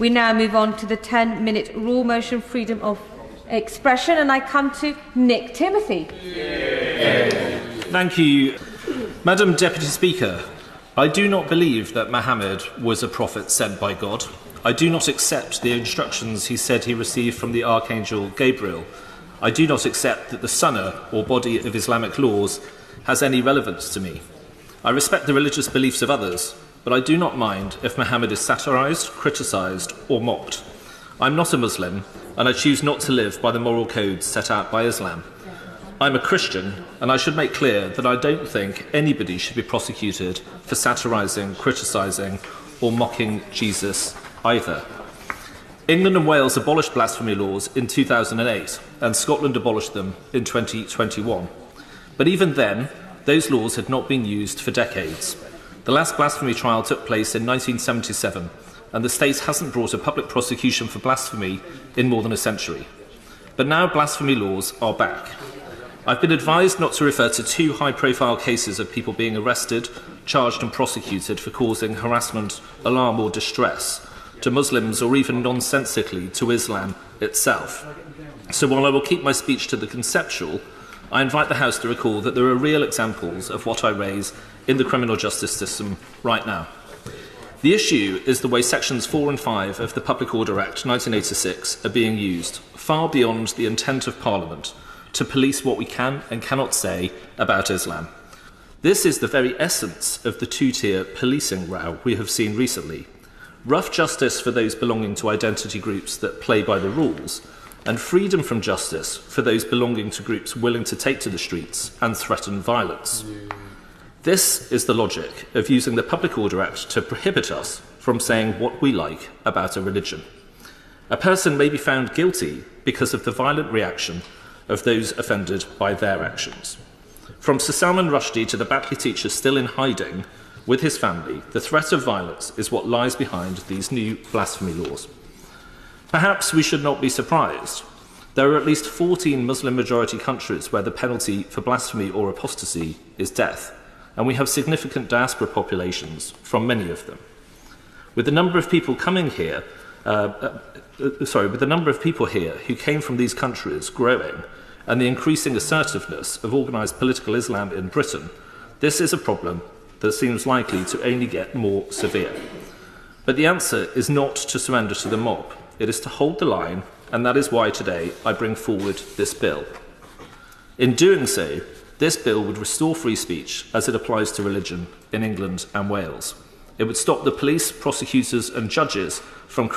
We now move on to the 10-minute rule motion, freedom of expression, and I come to Nick Timothy. Thank you. Madam Deputy Speaker, I do not believe that Muhammad was a prophet sent by God. I do not accept the instructions he said he received from the Archangel Gabriel. I do not accept that the sunnah, or body of Islamic laws, has any relevance to me. I respect the religious beliefs of others, but I do not mind if Muhammad is satirised, criticised, or mocked. I'm not a Muslim, and I choose not to live by the moral codes set out by Islam. I'm a Christian, and I should make clear that I don't think anybody should be prosecuted for satirising, criticising, or mocking Jesus either. England and Wales abolished blasphemy laws in 2008, and Scotland abolished them in 2021. But even then, those laws had not been used for decades. The last blasphemy trial took place in 1977, and the state hasn't brought a public prosecution for blasphemy in more than a century. But now blasphemy laws are back. I've been advised not to refer to two high-profile cases of people being arrested, charged and prosecuted for causing harassment, alarm or distress to Muslims, or even nonsensically to Islam itself. So while I will keep my speech to the conceptual, I invite the House to recall that there are real examples of what I raise in the criminal justice system right now. The issue is the way sections 4 and 5 of the Public Order Act 1986 are being used, far beyond the intent of Parliament, to police what we can and cannot say about Islam. This is the very essence of the two-tier policing row we have seen recently. Rough justice for those belonging to identity groups that play by the rules, and freedom from justice for those belonging to groups willing to take to the streets and threaten violence. This is the logic of using the Public Order Act to prohibit us from saying what we like about a religion. A person may be found guilty because of the violent reaction of those offended by their actions. From Sir Salman Rushdie to the Batley teacher still in hiding with his family, the threat of violence is what lies behind these new blasphemy laws. Perhaps we should not be surprised. There are at least 14 Muslim-majority countries where the penalty for blasphemy or apostasy is death, and we have significant diaspora populations from many of them. With the number of people here who came from these countries growing, and the increasing assertiveness of organised political Islam in Britain, this is a problem that seems likely to only get more severe. But the answer is not to surrender to the mob. It is to hold the line, and that is why today I bring forward this bill. In doing so, this bill would restore free speech as it applies to religion in England and Wales. It would stop the police, prosecutors and judges from